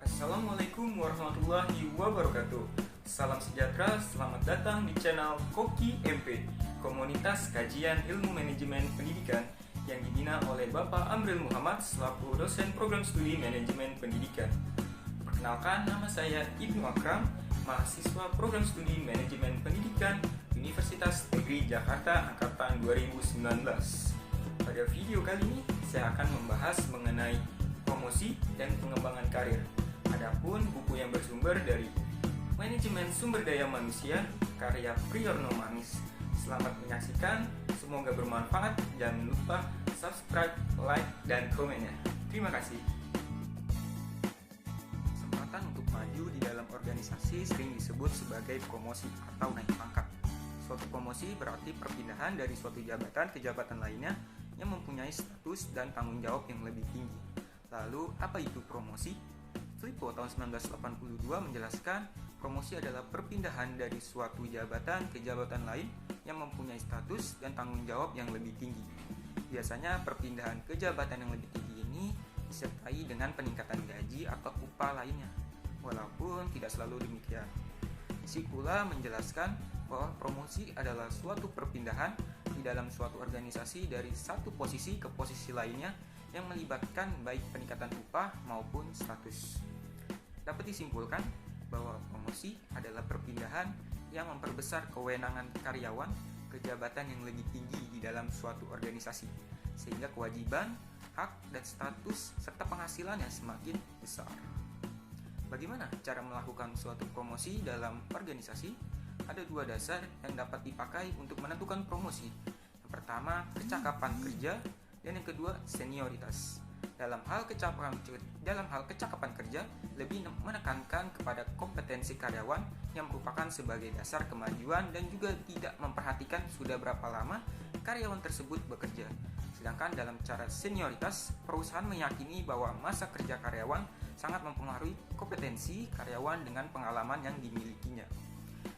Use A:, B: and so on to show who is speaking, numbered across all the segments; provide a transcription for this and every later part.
A: Assalamualaikum warahmatullahi wabarakatuh. Salam sejahtera, selamat datang di channel Koki MP, komunitas kajian ilmu manajemen pendidikan yang dibina oleh Bapak Amril Muhammad selaku dosen program studi manajemen pendidikan. Perkenalkan, nama saya Ibnu Akram, mahasiswa program studi manajemen pendidikan Universitas Negeri Jakarta angkatan 2019. Pada video kali ini, saya akan membahas mengenai promosi dan pengembangan karir. Adapun buku yang bersumber dari Manajemen Sumber Daya Manusia karya Priyorno Manis. Selamat menyaksikan, semoga bermanfaat. Jangan lupa subscribe, like, dan komennya. Terima kasih. Kesempatan untuk maju di dalam organisasi sering disebut sebagai promosi atau naik pangkat. Suatu promosi berarti perpindahan dari suatu jabatan ke jabatan lainnya yang mempunyai status dan tanggung jawab yang lebih tinggi. Lalu, apa itu promosi? Flippo tahun 1982 menjelaskan promosi adalah perpindahan dari suatu jabatan ke jabatan lain yang mempunyai status dan tanggung jawab yang lebih tinggi. Biasanya perpindahan ke jabatan yang lebih tinggi ini disertai dengan peningkatan gaji atau upah lainnya, walaupun tidak selalu demikian. Sikula menjelaskan bahwa promosi adalah suatu perpindahan di dalam suatu organisasi dari satu posisi ke posisi lainnya yang melibatkan baik peningkatan upah maupun status. Dapat disimpulkan bahwa promosi adalah perpindahan yang memperbesar kewenangan karyawan ke jabatan yang lebih tinggi di dalam suatu organisasi, sehingga kewajiban, hak, dan status serta penghasilannya semakin besar. Bagaimana cara melakukan suatu promosi dalam organisasi? Ada dua dasar yang dapat dipakai untuk menentukan promosi. Yang pertama, kecakapan kerja, dan yang kedua, senioritas. Dalam hal kecakapan kerja, lebih menekankan kepada kompetensi karyawan yang merupakan sebagai dasar kemajuan dan juga tidak memperhatikan sudah berapa lama karyawan tersebut bekerja. Sedangkan dalam cara senioritas, perusahaan meyakini bahwa masa kerja karyawan sangat mempengaruhi kompetensi karyawan dengan pengalaman yang dimilikinya.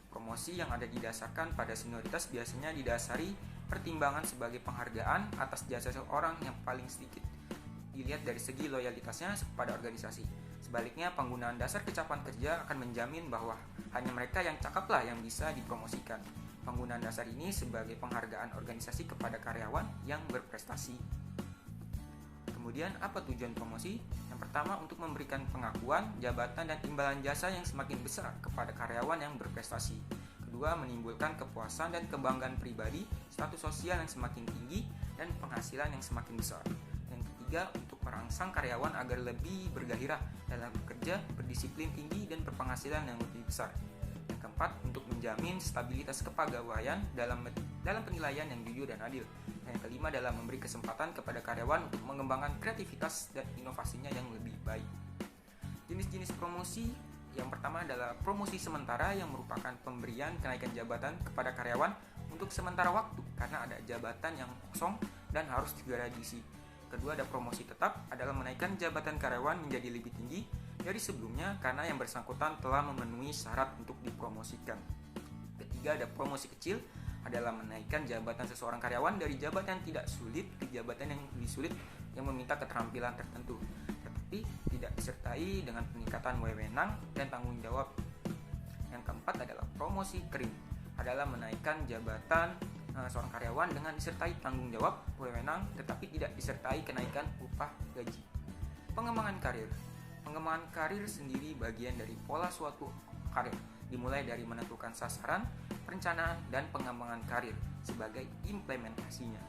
A: Promosi yang ada didasarkan pada senioritas biasanya didasari pertimbangan sebagai penghargaan atas jasa seseorang yang paling sedikit dilihat dari segi loyalitasnya kepada organisasi. Sebaliknya, penggunaan dasar kecakapan kerja akan menjamin bahwa hanya mereka yang cakaplah yang bisa dipromosikan. Penggunaan dasar ini sebagai penghargaan organisasi kepada karyawan yang berprestasi. Kemudian, apa tujuan promosi? Yang pertama, untuk memberikan pengakuan, jabatan, dan imbalan jasa yang semakin besar kepada karyawan yang berprestasi. Kedua, menimbulkan kepuasan dan kebanggaan pribadi, status sosial yang semakin tinggi, dan penghasilan yang semakin besar. Yang ketiga, untuk merangsang karyawan agar lebih bergairah dalam bekerja, berdisiplin tinggi, dan berpenghasilan yang lebih besar. Yang keempat, untuk menjamin stabilitas kepegawaian dalam penilaian yang jujur dan adil. Yang kelima, dalam memberi kesempatan kepada karyawan untuk mengembangkan kreativitas dan inovasinya yang lebih baik. Jenis-jenis promosi yang pertama adalah promosi sementara yang merupakan pemberian kenaikan jabatan kepada karyawan untuk sementara waktu karena ada jabatan yang kosong dan harus segera diisi. Kedua, ada promosi tetap adalah menaikkan jabatan karyawan menjadi lebih tinggi dari sebelumnya karena yang bersangkutan telah memenuhi syarat untuk dipromosikan. Ketiga, ada promosi kecil adalah menaikkan jabatan seseorang karyawan dari jabatan yang tidak sulit ke jabatan yang lebih sulit yang meminta keterampilan tertentu, tetapi tidak disertai dengan peningkatan wewenang dan tanggung jawab. Yang keempat adalah promosi kering, adalah menaikkan jabatan seorang karyawan dengan disertai tanggung jawab, wewenang, tetapi tidak disertai kenaikan upah gaji. Pengembangan karir. Pengembangan karir sendiri bagian dari pola suatu karir, dimulai dari menentukan sasaran, perencanaan, dan pengembangan karir sebagai implementasinya.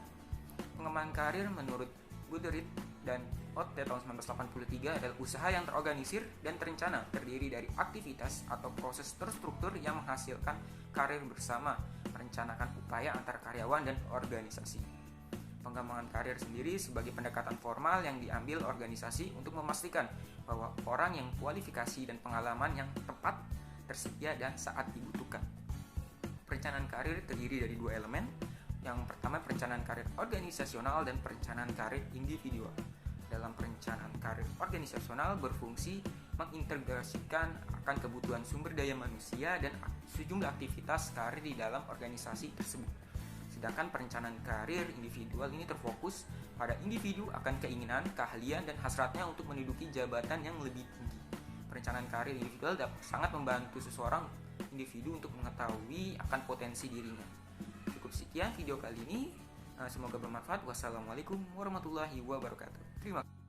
A: Pengembangan karir menurut Goodrich dan Ott tahun 1983 adalah usaha yang terorganisir dan terencana, terdiri dari aktivitas atau proses terstruktur yang menghasilkan karir bersama, merencanakan upaya antar karyawan dan organisasi. Pengembangan karir sendiri sebagai pendekatan formal yang diambil organisasi untuk memastikan bahwa orang yang kualifikasi dan pengalaman yang tepat tersedia dan saat dibutuhkan. Perencanaan karir terdiri dari dua elemen. Yang pertama, perencanaan karir organisasional dan perencanaan karir individual. Dalam perencanaan karir organisasional berfungsi mengintegrasikan akan kebutuhan sumber daya manusia dan sejumlah aktivitas karir di dalam organisasi tersebut. Sedangkan perencanaan karir individual ini terfokus pada individu akan keinginan, keahlian, dan hasratnya untuk menduduki jabatan yang lebih tinggi. Perencanaan karir individual sangat membantu seseorang individu untuk mengetahui akan potensi dirinya. Cukup sekian video kali ini. Semoga bermanfaat. Wassalamualaikum warahmatullahi wabarakatuh. Terima kasih.